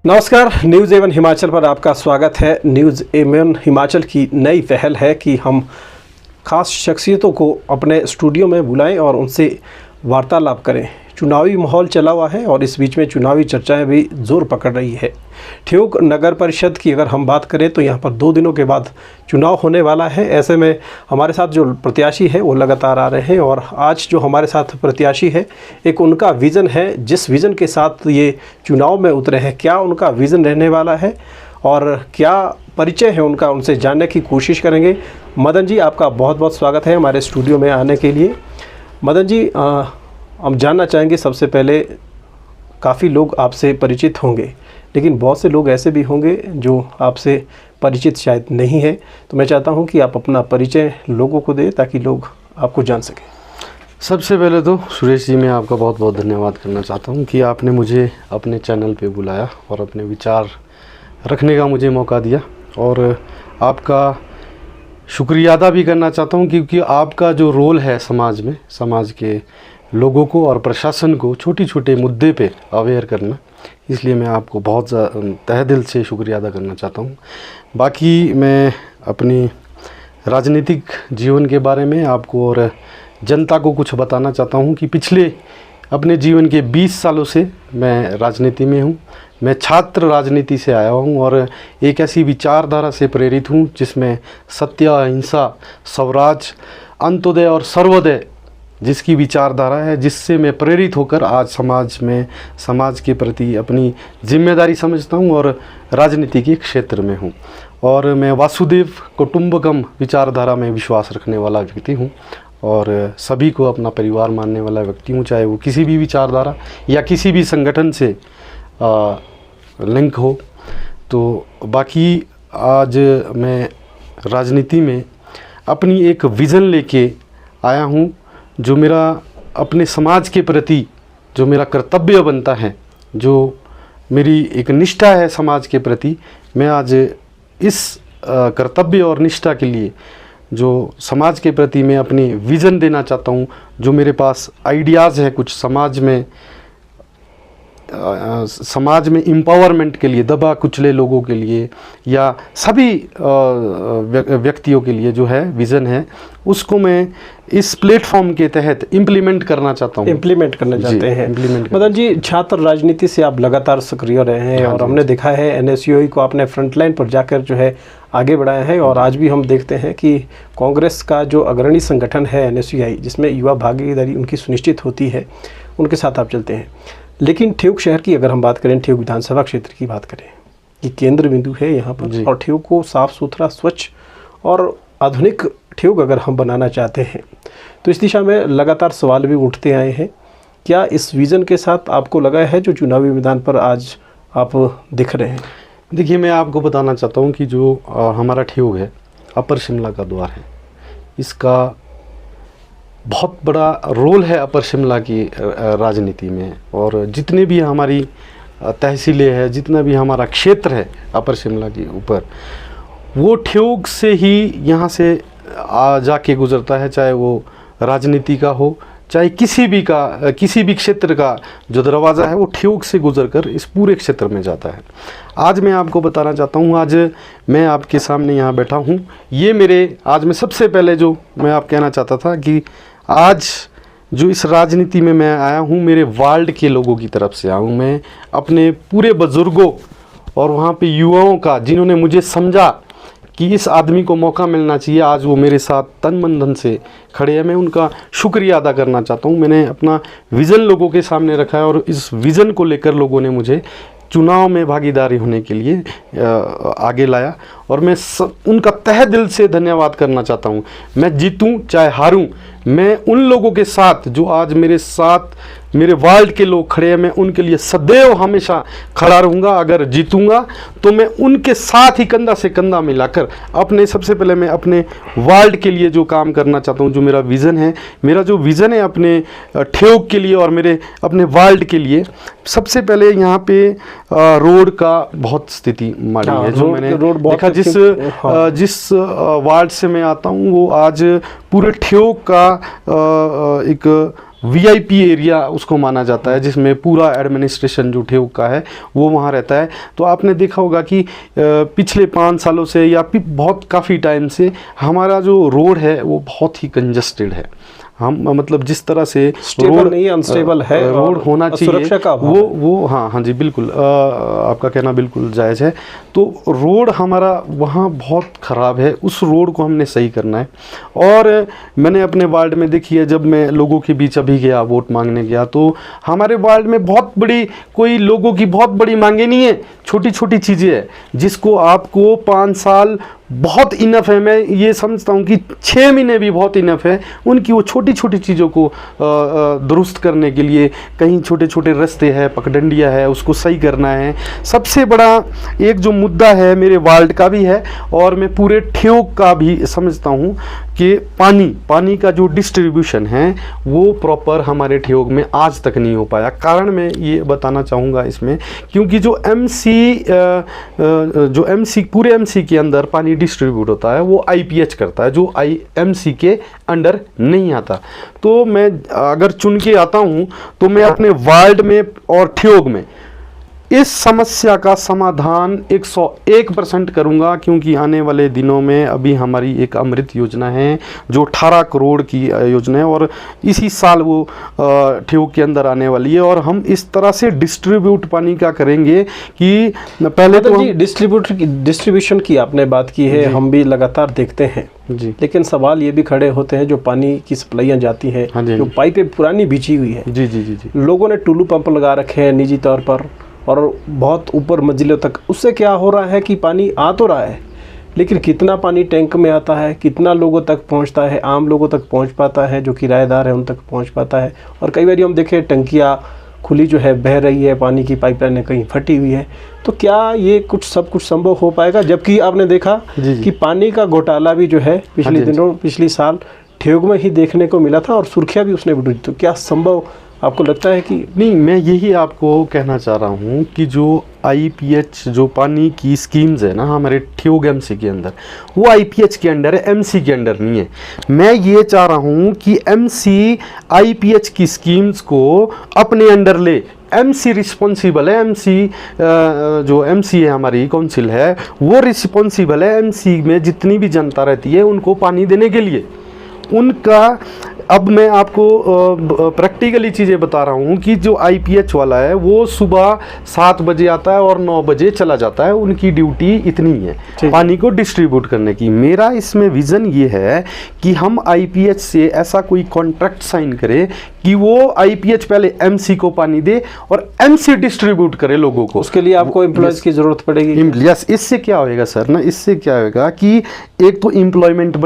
नमस्कार, news Avon Himachal पर आपका स्वागत है। न्यूज़ एवन हिमाचल की नई पहल है कि हम खास शख्सियतों को अपने स्टूडियो में बुलाएं और उनसे वार्तालाप करें। चुनावी माहौल चला हुआ है और इस बीच में चुनावी चर्चाएं भी जोर पकड़ रही है। ठियोग नगर परिषद की अगर हम बात करें तो यहाँ पर 2 दिनों के बाद चुनाव होने वाला है। ऐसे में हमारे साथ जो प्रत्याशी है वो लगातार आ रहे हैं और आज जो हमारे साथ प्रत्याशी है, एक उनका विज़न है, जिस विज़न के साथ ये चुनाव में उतरे हैं, क्या उनका विज़न रहने वाला है और क्या परिचय है उनका, उनसे जानने की कोशिश करेंगे। मदन जी, आपका बहुत बहुत स्वागत है हमारे स्टूडियो में आने के लिए। मदन जी, हम जानना चाहेंगे, सबसे पहले काफ़ी लोग आपसे परिचित होंगे, लेकिन बहुत से लोग ऐसे भी होंगे जो आपसे परिचित शायद नहीं है। तो मैं चाहता हूं कि आप अपना परिचय लोगों को दें ताकि लोग आपको जान सकें। सबसे पहले तो सुरेश जी, मैं आपका बहुत बहुत धन्यवाद करना चाहता हूं कि आपने मुझे अपने चैनल पे बुलाया और अपने विचार रखने का मुझे मौका दिया, और आपका शुक्रिया अदा भी करना चाहता हूं क्योंकि आपका जो रोल है समाज में, समाज के लोगों को और प्रशासन को छोटे छोटे मुद्दे पे अवेयर करना, इसलिए मैं आपको बहुत तहे दिल से शुक्रिया अदा करना चाहता हूँ। बाकी मैं अपनी राजनीतिक जीवन के बारे में आपको और जनता को कुछ बताना चाहता हूँ कि पिछले अपने जीवन के 20 सालों से मैं राजनीति में हूँ। मैं छात्र राजनीति से आया हूँ और एक ऐसी विचारधारा से प्रेरित हूँ जिसमें सत्य, अहिंसा, स्वराज, अंत्योदय और सर्वोदय जिसकी विचारधारा है, जिससे मैं प्रेरित होकर आज समाज के प्रति अपनी जिम्मेदारी समझता हूं और राजनीति के क्षेत्र में हूं। और मैं वासुदेव कुटुंबकम विचारधारा में विश्वास रखने वाला व्यक्ति हूं और सभी को अपना परिवार मानने वाला व्यक्ति हूं, चाहे वो किसी भी विचारधारा या किसी भी संगठन से लिंक हो। तो बाकी आज मैं राजनीति में अपनी एक विज़न लेके आया हूं, जो मेरा अपने समाज के प्रति जो मेरा कर्तव्य बनता है, जो मेरी एक निष्ठा है समाज के प्रति, मैं आज इस कर्तव्य और निष्ठा के लिए जो समाज के प्रति मैं अपनी विज़न देना चाहता हूँ, जो मेरे पास आइडियाज़ है कुछ समाज में एम्पावरमेंट के लिए, दबा कुचले लोगों के लिए या सभी व्यक्तियों के लिए जो है विज़न है, उसको मैं इस प्लेटफॉर्म के तहत इम्प्लीमेंट करना चाहता हूँ। इम्प्लीमेंट करना चाहते हैं। मदन जी, छात्र राजनीति से आप लगातार सक्रिय रहे हैं और हमने देखा है NSUI को आपने फ्रंटलाइन पर जाकर जो है आगे बढ़ाया है और आज भी हम देखते हैं कि कांग्रेस का जो अग्रणी संगठन है NSUI, जिसमें युवा भागीदारी उनकी सुनिश्चित होती है, उनके साथ आप चलते हैं। लेकिन ठियोग शहर की अगर हम बात करें, ठियोग विधानसभा क्षेत्र की बात करें, ये केंद्र बिंदु है यहाँ पर, और ठियोग को साफ़ सुथरा, स्वच्छ और आधुनिक ठियोग अगर हम बनाना चाहते हैं तो इस दिशा में लगातार सवाल भी उठते आए हैं। क्या इस विज़न के साथ आपको लगा है जो चुनावी मैदान पर आज आप दिख रहे हैं? देखिए, मैं आपको बताना चाहता हूँ कि जो हमारा ठियोग है, अपर शिमला का द्वार है, इसका बहुत बड़ा रोल है अपर शिमला की राजनीति में। और जितने भी हमारी तहसीलें हैं, जितना भी हमारा क्षेत्र है अपर शिमला के ऊपर, वो ठियोग से ही यहाँ से जाके गुजरता है, चाहे वो राजनीति का हो, चाहे किसी भी क्षेत्र का जो दरवाज़ा है वो ठियोग से गुजरकर इस पूरे क्षेत्र में जाता है। आज मैं आपको बताना चाहता हूँ, आज मैं आपके सामने यहाँ बैठा हूँ, ये आज मैं सबसे पहले जो मैं आप कहना चाहता था कि आज जो इस राजनीति में मैं आया हूँ, मेरे वार्ड के लोगों की तरफ से आया हूँ। मैं अपने पूरे बुज़ुर्गों और वहाँ पे युवाओं का, जिन्होंने मुझे समझा कि इस आदमी को मौका मिलना चाहिए, आज वो मेरे साथ तन मन धन से खड़े हैं, मैं उनका शुक्रिया अदा करना चाहता हूँ। मैंने अपना विज़न लोगों के सामने रखा है और इस विज़न को लेकर लोगों ने मुझे चुनाव में भागीदारी होने के लिए आगे लाया और मैं उनका तहे दिल से धन्यवाद करना चाहता हूँ। मैं जीतूं चाहे हारूं, मैं उन लोगों के साथ जो आज मेरे साथ मेरे वार्ड के लोग खड़े हैं, मैं उनके लिए सदैव हमेशा खड़ा रहूँगा। अगर जीतूँगा तो मैं उनके साथ ही कंधा से कंधा मिलाकर सबसे पहले मैं अपने वार्ड के लिए जो काम करना चाहता हूँ, जो मेरा विज़न है अपने ठियोग के लिए और मेरे अपने वार्ड के लिए, सबसे पहले यहाँ पे रोड का बहुत स्थिति माड़ी है। जो मैंने देखा, जिस वार्ड से मैं आता हूँ, वो आज पूरे ठियोग का एक वीआईपी एरिया उसको माना जाता है, जिसमें पूरा एडमिनिस्ट्रेशन जो ठेऊ का है वो वहाँ रहता है। तो आपने देखा होगा कि पिछले 5 सालों से या बहुत काफ़ी टाइम से हमारा जो रोड है वो बहुत ही कंजस्टेड है। हम मतलब जिस तरह से रोड नहीं, अनस्टेबल है, रोड होना चाहिए, सुरक्षा का वो हाँ जी बिल्कुल, आपका कहना बिल्कुल जायज़ है। तो रोड हमारा वहाँ बहुत ख़राब है, उस रोड को हमने सही करना है। और मैंने अपने वार्ड में देखी है, जब मैं लोगों के बीच अभी गया, वोट मांगने गया, तो हमारे वार्ड में बहुत बड़ी, कोई लोगों की बहुत बड़ी मांगे नहीं है, छोटी छोटी चीज़ें हैं जिसको आपको 5 साल बहुत इनफ है। मैं ये समझता हूँ कि 6 महीने भी बहुत इनफ है उनकी वो छोटी छोटी चीज़ों को दुरुस्त करने के लिए। कहीं छोटे छोटे रास्ते हैं, पगडंडियाँ है, उसको सही करना है। सबसे बड़ा एक जो मुद्दा है मेरे वार्ड का भी है और मैं पूरे ठेऊ का भी समझता हूँ कि पानी का जो डिस्ट्रीब्यूशन है वो प्रॉपर हमारे ठेऊ में आज तक नहीं हो पाया। कारण मैं ये बताना चाहूँगा इसमें, क्योंकि जो एमसी पूरे एमसी के अंदर पानी डिस्ट्रीब्यूट होता है वो आईपीएच करता है, जो एमसी के अंडर नहीं आता। तो मैं अगर चुन के आता हूँ तो मैं अपने वार्ड में और ठेऊ में इस समस्या का समाधान 101% करूंगा, क्योंकि आने वाले दिनों में अभी हमारी एक अमृत योजना है जो 18 करोड़ की योजना है और इसी साल वो ठेऊ के अंदर आने वाली है। और हम इस तरह से डिस्ट्रीब्यूट पानी का करेंगे कि पहले तो डिस्ट्रीब्यूशन की आपने बात की है, हम भी लगातार देखते हैं जी, लेकिन लेकिन सवाल ये भी खड़े होते हैं, जो पानी की सप्लाइयाँ जाती हैं, जो पाइपें पुरानी बिछी हुई है, जी जी जी जी, लोगों ने टुल्लू पंप लगा रखे हैं निजी तौर पर और बहुत ऊपर मंजिलों तक। उससे क्या हो रहा है कि पानी आ तो रहा है, लेकिन कितना पानी टैंक में आता है, कितना लोगों तक पहुंचता है, आम लोगों तक पहुंच पाता है, जो किराएदार है उन तक पहुंच पाता है। और कई बार हम देखें टंकियाँ खुली जो है बह रही है, पानी की पाइपलाइन कहीं फटी हुई है। तो क्या ये सब कुछ संभव हो पाएगा? जबकि आपने देखा कि पानी का घोटाला भी जो है पिछली साल ठेऊ में ही देखने को मिला था और सुर्खियाँ भी उसने बढ़ी। तो क्या संभव आपको लगता है कि नहीं? मैं यही आपको कहना चाह रहा हूँ कि जो आईपीएच जो पानी की स्कीम्स है ना हमारे ठेऊ एमसी के अंदर, वो आईपीएच के अंडर है, एमसी के अंडर नहीं है। मैं ये चाह रहा हूँ कि एमसी आईपीएच की स्कीम्स को अपने अंडर ले। एमसी रिस्पॉन्सिबल है, एमसी जो एमसी है हमारी काउंसिल है वो रिस्पॉन्सिबल है एमसी में जितनी भी जनता रहती है उनको पानी देने के लिए उनका। अब मैं आपको प्रैक्टिकली चीज़ें बता रहा हूँ कि जो आईपीएच वाला है वो सुबह 7 बजे आता है और 9 बजे चला जाता है, उनकी ड्यूटी इतनी है पानी को डिस्ट्रीब्यूट करने की। मेरा इसमें विज़न ये है कि हम आईपीएच से ऐसा कोई कॉन्ट्रैक्ट साइन करें कि वो आईपीएच पहले एमसी को पानी दे और एमसी डिस्ट्रीब्यूट करे लोगों को। उसके लिए आपको एम्प्लॉयज़ की ज़रूरत पड़ेगी। यस, इससे क्या होएगा सर ना, इससे क्या होएगा कि एक तो एम्प्लॉयमेंट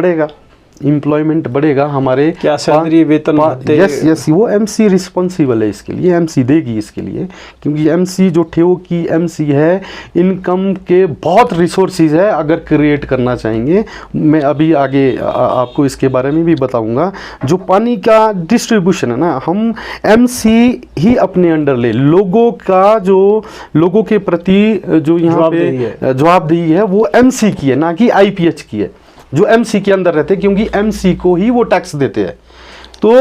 बढ़ेगा हमारे, क्या सैलरी वेतन भत्ते। यस, वो एमसी रिस्पॉन्सिबल है इसके लिए, एमसी देगी इसके लिए, क्योंकि एमसी जो ठेऊ की एमसी है इनकम के बहुत रिसोर्सेज है अगर क्रिएट करना चाहेंगे। मैं अभी आगे आपको इसके बारे में भी बताऊंगा। जो पानी का डिस्ट्रीब्यूशन है ना, हम एमसी ही अपने अंडर ले, लोगों का जो लोगों के प्रति जो यहाँ पे जवाबदेही है वो एमसी की है, ना कि आईपीएच की है जो एमसी के अंदर रहते हैं, क्योंकि एमसी को ही वो टैक्स देते हैं। तो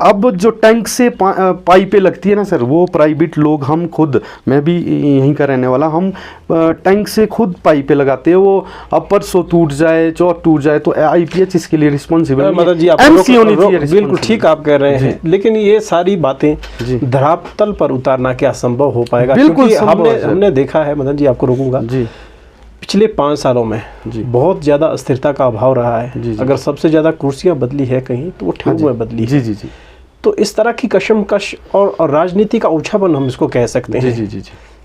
अब जो टैंक से पाइपें लगती है ना सर, वो प्राइवेट लोग, हम खुद, मैं भी यहीं का रहने वाला, हम टैंक से खुद पाइपें लगाते हैं। वो अब परसों टूट जाए, चौथ टूट जाए तो आईपीएच इसके लिए रिस्पॉन्सिबल मतलब जी एमसी होनी चाहिए। बिल्कुल ठीक आप कह रहे हैं, लेकिन ये सारी बातें धरातल पर उतारना क्या संभव हो पाएगा? बिल्कुल हमने देखा है, मदन जी आपको रोकूंगा जी, पिछले 5 सालों में बहुत ज़्यादा अस्थिरता का अभाव रहा है। अगर सबसे ज़्यादा कुर्सियां बदली है कहीं तो वो ठेऊ में बदली है। जी। तो इस तरह की कशमकश और राजनीति का ओछापन हम इसको कह सकते हैं। जी।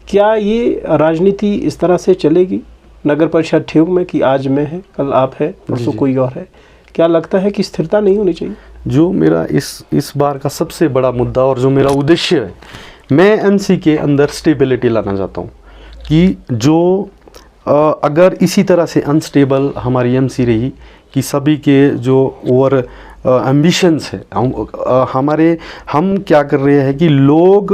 क्या ये राजनीति इस तरह से चलेगी नगर परिषद ठेऊ में कि आज मैं है, कल आप है, परसों कोई और है? क्या लगता है कि स्थिरता नहीं होनी चाहिए? जो मेरा इस बार का सबसे बड़ा मुद्दा और जो मेरा उद्देश्य है, मैं एमसी के अंदर स्टेबिलिटी लाना चाहता हूँ कि जो अगर इसी तरह से अनस्टेबल हमारी एमसी रही कि सभी के जो ओवर एम्बिशंस है, हम क्या कर रहे हैं कि लोग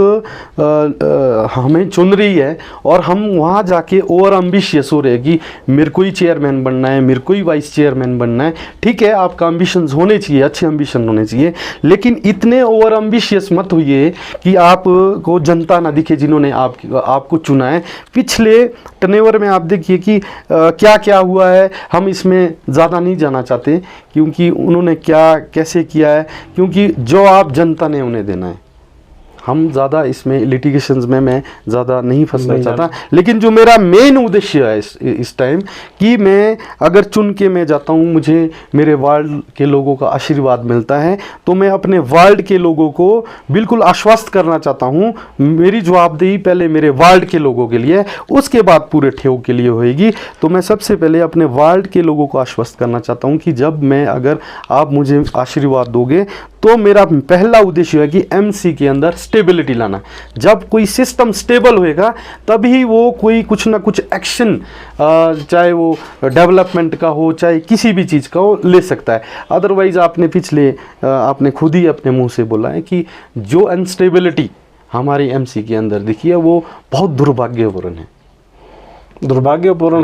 हमें चुन रही है और हम वहाँ जाके और एम्बिशियस हो रहे हैं कि मेरे को ही चेयरमैन बनना है, मेरे को ही वाइस चेयरमैन बनना है। ठीक है, आपका एम्बिशंस होने चाहिए, अच्छे एम्बिशन होने चाहिए, लेकिन इतने ओवर एम्बिशियस मत होइए कि आपको जनता ना दिखे जिन्होंने आपको चुना है। पिछले टर्नओवर में आप देखिए कि क्या क्या हुआ है, हम इसमें ज़्यादा नहीं जाना चाहते क्योंकि उन्होंने क्या कैसे किया है, क्योंकि जो आप जनता ने उन्हें देना है। हम ज़्यादा इसमें लिटिगेशंस में मैं ज़्यादा नहीं फंसना चाहता, लेकिन जो मेरा मेन उद्देश्य है इस टाइम कि मैं अगर चुन के मैं जाता हूँ, मुझे मेरे वार्ड के लोगों का आशीर्वाद मिलता है, तो मैं अपने वार्ड के लोगों को बिल्कुल आश्वस्त करना चाहता हूँ। मेरी जवाबदेही पहले मेरे वार्ड के लोगों के लिए, उसके बाद पूरे ठेव के लिए होएगी। तो मैं सबसे पहले अपने वार्ड के लोगों को आश्वस्त करना चाहता हूँ कि जब मैं अगर आप मुझे आशीर्वाद दोगे तो मेरा पहला उद्देश्य है कि एमसी के अंदर स्टेबिलिटी लाना। जब कोई सिस्टम स्टेबल होएगा तभी वो कोई कुछ ना कुछ एक्शन, चाहे वो डेवलपमेंट का हो चाहे किसी भी चीज़ का हो, ले सकता है। अदरवाइज आपने खुद ही अपने मुंह से बोला है कि जो अनस्टेबिलिटी हमारी एमसी के अंदर दिखी है वो बहुत दुर्भाग्यपूर्ण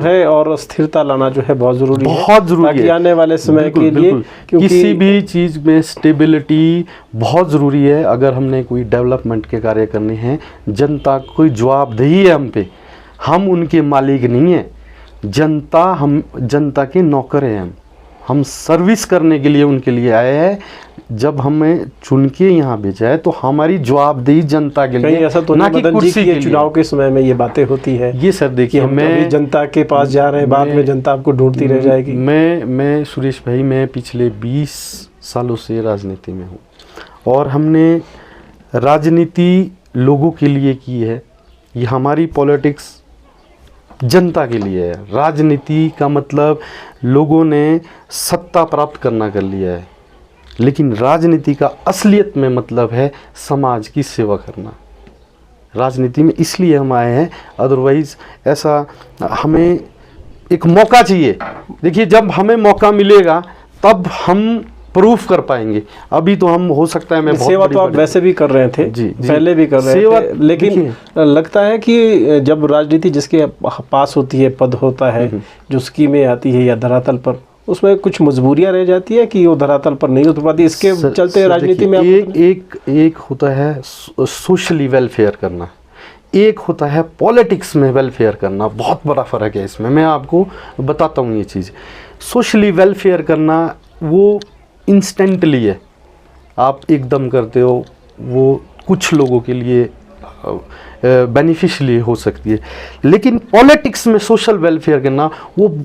है और स्थिरता लाना जो है बहुत ज़रूरी है, बहुत ज़रूरी ताकि है आने वाले समय के लिए, क्योंकि किसी भी चीज़ में स्टेबिलिटी बहुत ज़रूरी है। अगर हमने कोई डेवलपमेंट के कार्य करने हैं, जनता कोई जवाबदेही है हम पे, हम उनके मालिक नहीं हैं। हम जनता के नौकर हैं। हम सर्विस करने के लिए उनके लिए आए हैं। जब हमें चुन के यहाँ भेजा है तो हमारी जवाबदेही जनता के लिए, ऐसा तो ना कि कुर्सी के चुनाव के समय में ये बातें होती है। ये सर देखिए, मैं जनता के पास जा रहे हैं, बाद में जनता आपको ढूंढती रह जाएगी। मैं सुरेश भाई, मैं पिछले 20 सालों से राजनीति में हूँ और हमने राजनीति लोगों के लिए की है। ये हमारी पॉलिटिक्स जनता के लिए है। राजनीति का मतलब लोगों ने सत्ता प्राप्त करना कर लिया है, लेकिन राजनीति का असलियत में मतलब है समाज की सेवा करना। राजनीति में इसलिए हम आए हैं, अदरवाइज ऐसा हमें एक मौका चाहिए। देखिए, जब हमें मौका मिलेगा तब हम प्रूफ कर पाएंगे। अभी तो हम, हो सकता है मैं सेवा तो आप वैसे भी कर रहे थे, जी, पहले भी कर रहे थे, लेकिन लगता है कि जब राजनीति जिसके पास होती है, पद होता है, जो स्कीमें आती है या धरातल पर, उसमें कुछ मजबूरियां रह जाती है कि वो धरातल पर नहीं उतर पाती। इसके चलते राजनीति में एक होता है सोशली वेलफेयर करना, एक होता है पॉलिटिक्स में वेलफेयर करना। बहुत बड़ा फ़र्क है इसमें। मैं आपको बताता हूँ ये चीज़। सोशली वेलफेयर करना वो इंस्टेंटली है, आप एकदम करते हो, वो कुछ लोगों के लिए बेनिफिशियली हो सकती है। लेकिन पॉलिटिक्स में सोशल वेलफेयर करना वो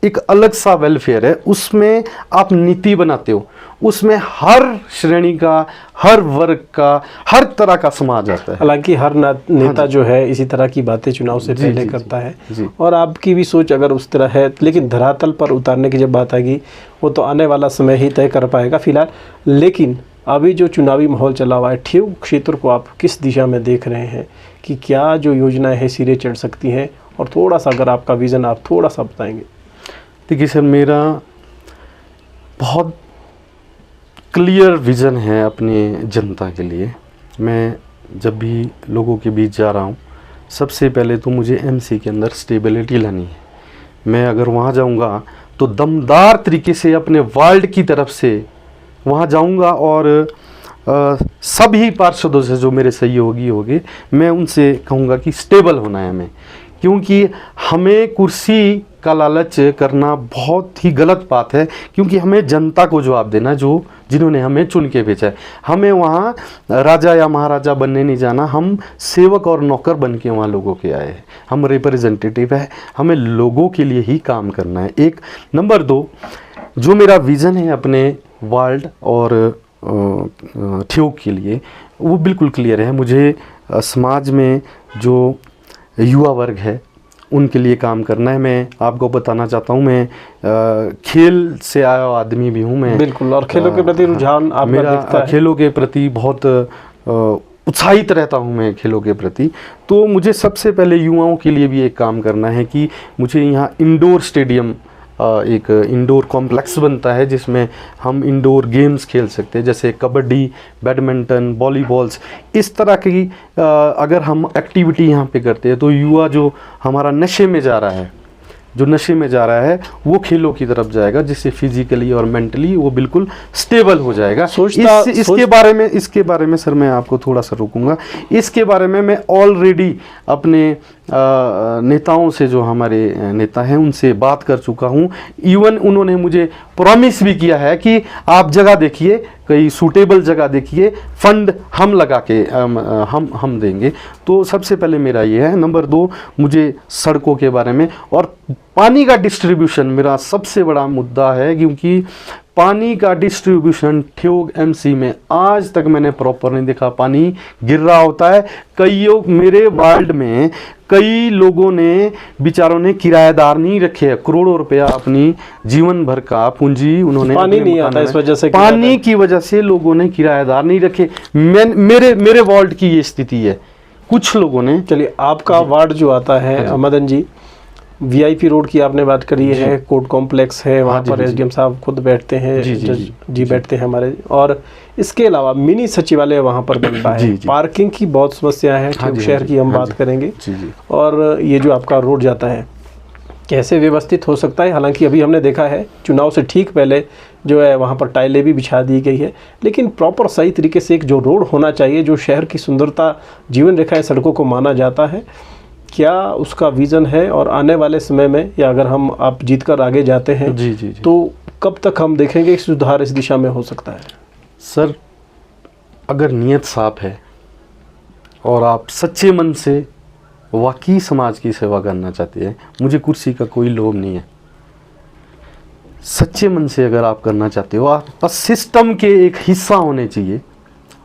एक अलग सा वेलफेयर है। उसमें आप नीति बनाते हो, उसमें हर श्रेणी का, हर वर्ग का, हर तरह का समाज आता है। हालांकि हर नेता जो है इसी तरह की बातें चुनाव से पहले करता है, और आपकी भी सोच अगर उस तरह है, लेकिन धरातल पर उतारने की जब बात आएगी वो तो आने वाला समय ही तय कर पाएगा फिलहाल। लेकिन अभी जो चुनावी माहौल चला हुआ है, ठेऊ क्षेत्र को आप किस दिशा में देख रहे हैं कि क्या जो योजनाएं हैं सिरे चढ़ सकती हैं, और थोड़ा सा अगर आपका विज़न आप थोड़ा सा बताएंगे। देखिए सर, मेरा बहुत क्लियर विज़न है अपने जनता के लिए। मैं जब भी लोगों के बीच जा रहा हूँ, सबसे पहले तो मुझे एमसी के अंदर स्टेबिलिटी लानी है। मैं अगर वहाँ जाऊँगा तो दमदार तरीके से अपने वार्ड की तरफ से वहाँ जाऊँगा और सभी पार्षदों से, जो मेरे सहयोगी होंगे, मैं उनसे कहूँगा कि स्टेबल होना है हमें, क्योंकि हमें कुर्सी का लालच करना बहुत ही गलत बात है। क्योंकि हमें जनता को जवाब देना, जो जिन्होंने हमें चुन के भेजा है। हमें वहाँ राजा या महाराजा बनने नहीं जाना, हम सेवक और नौकर बन के वहाँ लोगों के आए हैं। हम रिप्रेजेंटेटिव है, हमें लोगों के लिए ही काम करना है। एक नंबर 2, जो मेरा विज़न है अपने वार्ड और ठेऊ के लिए, वो बिल्कुल क्लियर है। मुझे समाज में जो युवा वर्ग है उनके लिए काम करना है। मैं आपको बताना चाहता हूँ, मैं खेल से आया आदमी भी हूँ मैं। बिल्कुल, और खेलों के प्रति रुझान आपका मेरा खेलों के प्रति बहुत उत्साहित रहता हूँ मैं खेलों के प्रति। तो मुझे सबसे पहले युवाओं के लिए भी एक काम करना है कि मुझे यहाँ इंडोर स्टेडियम एक इंडोर कॉम्प्लेक्स बनता है जिसमें हम इंडोर गेम्स खेल सकते हैं, जैसे कबड्डी, बैडमिंटन, वॉलीबॉल्स। इस तरह की अगर हम एक्टिविटी यहाँ पे करते हैं तो युवा जो हमारा नशे में जा रहा है, वो खेलों की तरफ जाएगा, जिससे फिजिकली और मेंटली वो बिल्कुल स्टेबल हो जाएगा। इसके बारे में सर मैं आपको थोड़ा सा रोकूंगा। इसके बारे में मैं ऑलरेडी अपने नेताओं से, जो हमारे नेता हैं, उनसे बात कर चुका हूँ। इवन उन्होंने मुझे प्रॉमिस भी किया है कि आप जगह देखिए, कई सूटेबल जगह देखिए, फंड हम लगा के हम देंगे। तो सबसे पहले मेरा ये है। नंबर 2, मुझे सड़कों के बारे में और पानी का डिस्ट्रीब्यूशन मेरा सबसे बड़ा मुद्दा है, क्योंकि पानी का डिस्ट्रीब्यूशन ठियोग एमसी में आज तक मैंने प्रॉपर नहीं देखा। पानी गिर रहा होता है। मेरे वार्ड में कई लोगों ने, बेचारों ने किराएदार नहीं रखे हैं, करोड़ों रुपया अपनी जीवन भर का पूंजी उन्होंने, पानी नहीं आता इस वजह से, पानी की वजह से लोगों ने किराएदार नहीं रखे। मेरे वार्ड की ये स्थिति है, कुछ लोगों ने। चलिए, आपका वार्ड जो आता है मदन जी, वीआईपी रोड की आपने बात करी है, कोर्ट कॉम्प्लेक्स है, वहाँ पर एसडीएम साहब खुद बैठते हैं, जज जी बैठते हैं हमारे, और इसके अलावा मिनी सचिवालय वहाँ पर बन रहा है। पार्किंग की बहुत समस्या है, शहर की हम बात करेंगे। और ये जो आपका रोड जाता है कैसे व्यवस्थित हो सकता है? हालांकि अभी हमने देखा है चुनाव से ठीक पहले जो है वहाँ पर टाइलें भी बिछा दी गई है, लेकिन प्रॉपर सही तरीके से एक जो रोड होना चाहिए, जो शहर की सुंदरता, जीवन रेखा सड़कों को माना जाता है, क्या उसका विज़न है? और आने वाले समय में, या अगर आप जीतकर आगे जाते हैं जी, तो कब तक हम देखेंगे कि सुधार इस दिशा में हो सकता है? सर, अगर नीयत साफ है और आप सच्चे मन से वाकई समाज की सेवा करना चाहते हैं, मुझे कुर्सी का कोई लोभ नहीं है, सच्चे मन से अगर आप करना चाहते हो, आप बस सिस्टम के एक हिस्सा होने चाहिए,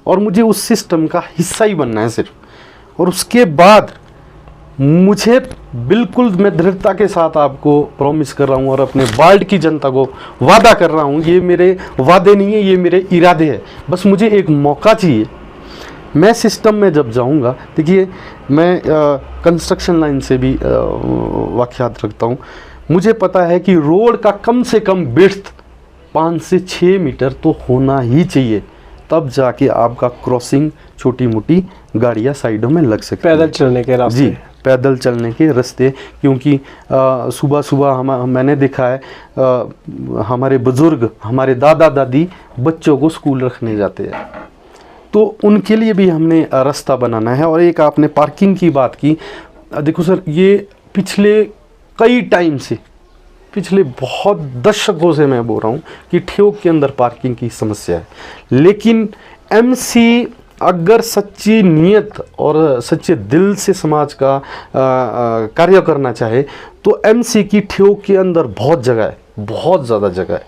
और मुझे उस सिस्टम का हिस्सा ही बनना है सिर्फ। और उसके बाद मुझे बिल्कुल, मैं दृढ़ता के साथ आपको प्रॉमिस कर रहा हूँ और अपने वार्ड की जनता को वादा कर रहा हूँ, ये मेरे वादे नहीं है, ये मेरे इरादे है। बस मुझे एक मौका चाहिए। मैं सिस्टम में जब जाऊँगा, देखिए मैं कंस्ट्रक्शन लाइन से भी वाक़ियात रखता हूँ। मुझे पता है कि रोड का कम से कम विड्थ 5 से 6 मीटर तो होना ही चाहिए, तब जाके आपका क्रॉसिंग छोटी मोटी गाड़ियाँ साइडों में लग सकती है। पैदल चलने के रास्ते, जी, पैदल चलने के रास्ते, क्योंकि सुबह सुबह मैंने देखा है हमारे बुज़ुर्ग, हमारे दादा दादी बच्चों को स्कूल रखने जाते हैं, तो उनके लिए भी हमने रास्ता बनाना है। और एक आपने पार्किंग की बात की, देखो सर, ये पिछले कई टाइम से, पिछले बहुत दशकों से मैं बोल रहा हूँ कि ठियोग के अंदर पार्किंग की समस्या है। लेकिन एमसी अगर सच्ची नीयत और सच्चे दिल से समाज का कार्य करना चाहे, तो एमसी की ठियोग के अंदर बहुत जगह है, बहुत ज़्यादा जगह है।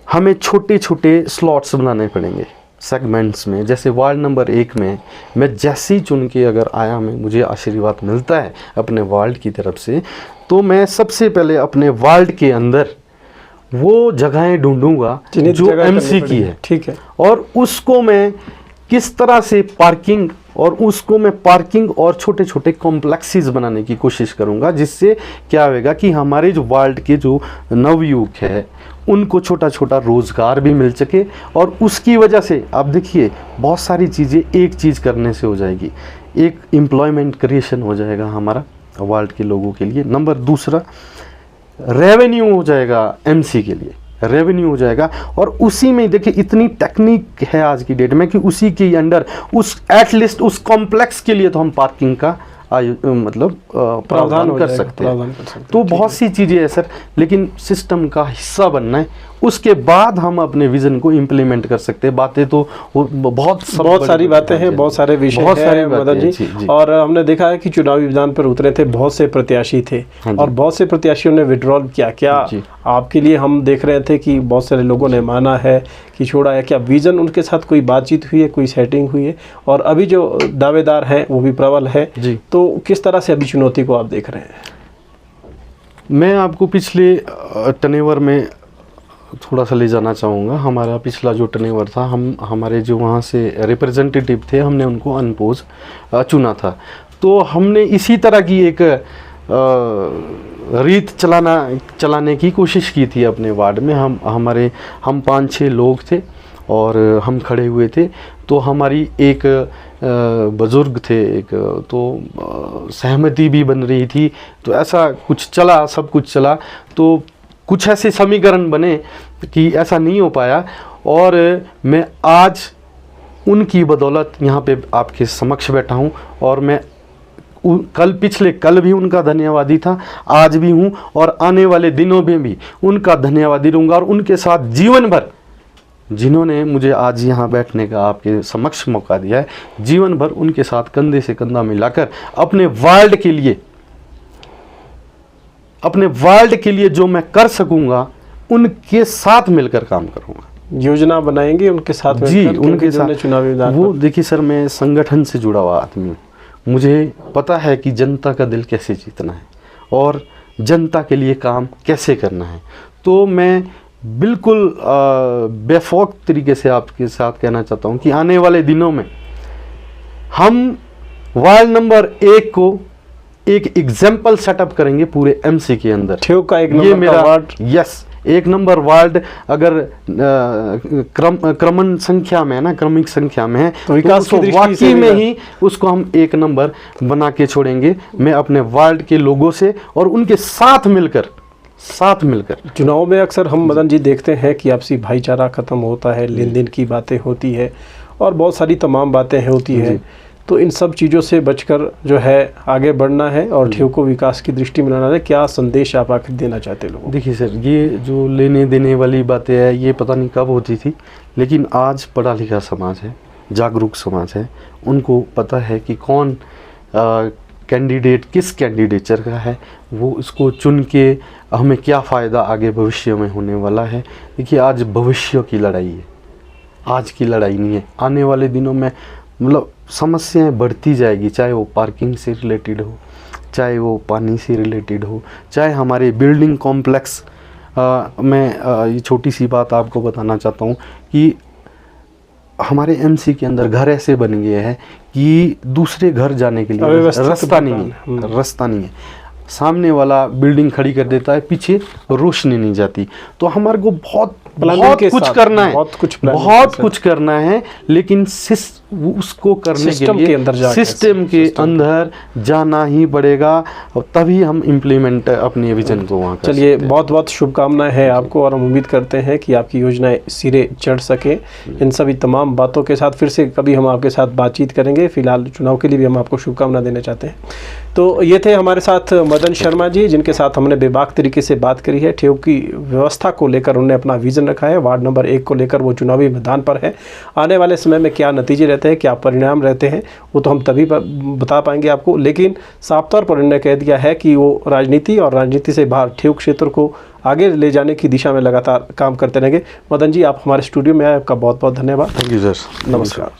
हमें छोटे छोटे स्लॉट्स बनाने पड़ेंगे सेगमेंट्स में। जैसे वार्ड नंबर 1 में मैं जैसे ही चुन के अगर आया, मुझे आशीर्वाद मिलता है अपने वार्ड की तरफ से, तो मैं सबसे पहले अपने वार्ड के अंदर वो जगहें ढूंढूंगा जो एमसी की है, ठीक है, और उसको मैं किस तरह से पार्किंग और छोटे छोटे कॉम्प्लेक्सेस बनाने की कोशिश करूंगा, जिससे क्या होगा कि हमारे जो वार्ड के जो नवयुवक है उनको छोटा छोटा रोज़गार भी मिल सके, और उसकी वजह से आप देखिए बहुत सारी चीज़ें एक चीज़ करने से हो जाएगी, एक एम्प्लॉयमेंट क्रिएशन हो जाएगा हमारा वार्ड के लोगों के लिए। नंबर 2, रेवेन्यू हो जाएगा एमसी के लिए, रेवेन्यू हो जाएगा। और उसी में देखिए इतनी टेक्निक है आज की डेट में कि उसी के अंडर उस एटलीस्ट उस कॉम्प्लेक्स के लिए तो हम पार्किंग का प्रावधान कर सकते हैं। तो बहुत सी चीज़ें हैं सर, लेकिन सिस्टम का हिस्सा बनना है, उसके बाद हम अपने विजन को इम्प्लीमेंट कर सकते हैं। बातें तो बहुत सारी बातें हैं, बहुत सारे विषय हैं मदन जी। और हमने देखा है कि चुनावी मैदान पर उतरे थे बहुत से प्रत्याशी थे, और बहुत से प्रत्याशियों ने विड्रॉल किया। क्या आपके लिए हम देख रहे थे कि बहुत सारे लोगों ने माना है कि छोड़ा है? क्या विजन उनके साथ कोई बातचीत हुई है, कोई सेटिंग हुई है? और अभी जो दावेदार हैं वो भी प्रबल है, तो किस तरह से अभी चुनौती को आप देख रहे हैं? मैं आपको पिछले टनेवर में थोड़ा सा ले जाना चाहूँगा। हमारा पिछला जो टनेवर था, हमारे जो वहाँ से रिप्रेजेंटेटिव थे, हमने उनको अनपोज चुना था। तो हमने इसी तरह की एक रीत चलाने की कोशिश की थी अपने वार्ड में। हम 5-6 लोग थे और हम खड़े हुए थे। तो हमारी एक बुजुर्ग थे एक, तो सहमति भी बन रही थी। तो ऐसा कुछ चला, सब कुछ चला, तो कुछ ऐसे समीकरण बने कि ऐसा नहीं हो पाया। और मैं आज उनकी बदौलत यहाँ पे आपके समक्ष बैठा हूँ। और मैं पिछले कल भी उनका धन्यवादी था, आज भी हूँ और आने वाले दिनों में भी उनका धन्यवादी रहूँगा। और उनके साथ जीवन भर, जिन्होंने मुझे आज यहाँ बैठने का आपके समक्ष मौका दिया है, जीवन भर उनके साथ कंधे से कंधा मिलाकर अपने वार्ड के लिए जो मैं कर सकूँगा उनके साथ मिलकर काम करूँगा। योजना बनाएंगे उनके साथ जी, मिलकर, उनके साथ चुनावी मैदान वो पर। देखिए सर, मैं संगठन से जुड़ा हुआ आदमी हूँ। मुझे पता है कि जनता का दिल कैसे जीतना है और जनता के लिए काम कैसे करना है। तो मैं बिल्कुल बेफौक तरीके से आपके साथ कहना चाहता हूँ कि आने वाले दिनों में हम वार्ड नंबर 1 को एक एग्जाम्पल सेटअप करेंगे पूरे एमसी के अंदर। ठेव का एक ये नंबर मेरा का वार्ड, यस, 1 नंबर वार्ड अगर क्रमिक संख्या में है तो विकास की उसको दृष्टि से वाकई भी में ही उसको हम 1 नंबर बना के छोड़ेंगे। मैं अपने वार्ड के लोगों से और उनके साथ मिलकर चुनाव में अक्सर हम मदन जी देखते हैं कि आपसी भाईचारा खत्म होता है, लेन देन की बातें होती है और बहुत सारी तमाम बातें होती है। तो इन सब चीज़ों से बचकर जो है आगे बढ़ना है और ठेव को विकास की दृष्टि में लाना है। क्या संदेश आप आखिर देना चाहते लोगों को? देखिए सर, ये जो लेने देने वाली बातें हैं ये पता नहीं कब होती थी, लेकिन आज पढ़ा लिखा समाज है, जागरूक समाज है, उनको पता है कि कौन कैंडिडेट किस कैंडिडेचर का है, वो इसको चुन के हमें क्या फ़ायदा आगे भविष्य में होने वाला है। देखिए, आज भविष्य की लड़ाई है, आज की लड़ाई नहीं है। आने वाले दिनों में मतलब समस्याएं बढ़ती जाएगी, चाहे वो पार्किंग से रिलेटेड हो, चाहे वो पानी से रिलेटेड हो, चाहे हमारे बिल्डिंग कॉम्प्लेक्स। मैं ये छोटी सी बात आपको बताना चाहता हूँ कि हमारे एमसी के अंदर घर ऐसे बन गए हैं कि दूसरे घर जाने के लिए रास्ता नहीं है। सामने वाला बिल्डिंग खड़ी कर देता है, पीछे रोशनी नहीं जाती। तो हमारे को बहुत कुछ करना है, बहुत कुछ करना है, लेकिन उसको करने के लिए सिस्टम के अंदर जाना ही पड़ेगा, तभी हम इम्प्लीमेंट अपने विजन को वहाँ कर। चलिए, बहुत बहुत शुभकामनाएं हैं आपको और हम उम्मीद करते हैं कि आपकी योजनाएं सिरे चढ़ सके। इन सभी तमाम बातों के साथ फिर से कभी हम आपके साथ बातचीत करेंगे। फिलहाल चुनाव के लिए भी हम आपको शुभकामना देना चाहते हैं। तो ये थे हमारे साथ मदन शर्मा जी, जिनके साथ हमने बेबाक तरीके से बात करी है। ठेव की व्यवस्था को लेकर उन्होंने अपना विजन रखा है, वार्ड नंबर 1 को लेकर वो चुनावी मैदान पर है। आने वाले समय में क्या नतीजे रहते हैं, क्या परिणाम रहते हैं, वो तो हम तभी बता पाएंगे आपको। लेकिन साफ तौर पर उन्होंने कह दिया है कि वो राजनीति और राजनीति से बाहर ठेव क्षेत्र को आगे ले जाने की दिशा में लगातार काम करते रहेंगे। मदन जी, आप हमारे स्टूडियो में आए, आपका बहुत बहुत धन्यवाद। थैंक यू सर, नमस्कार।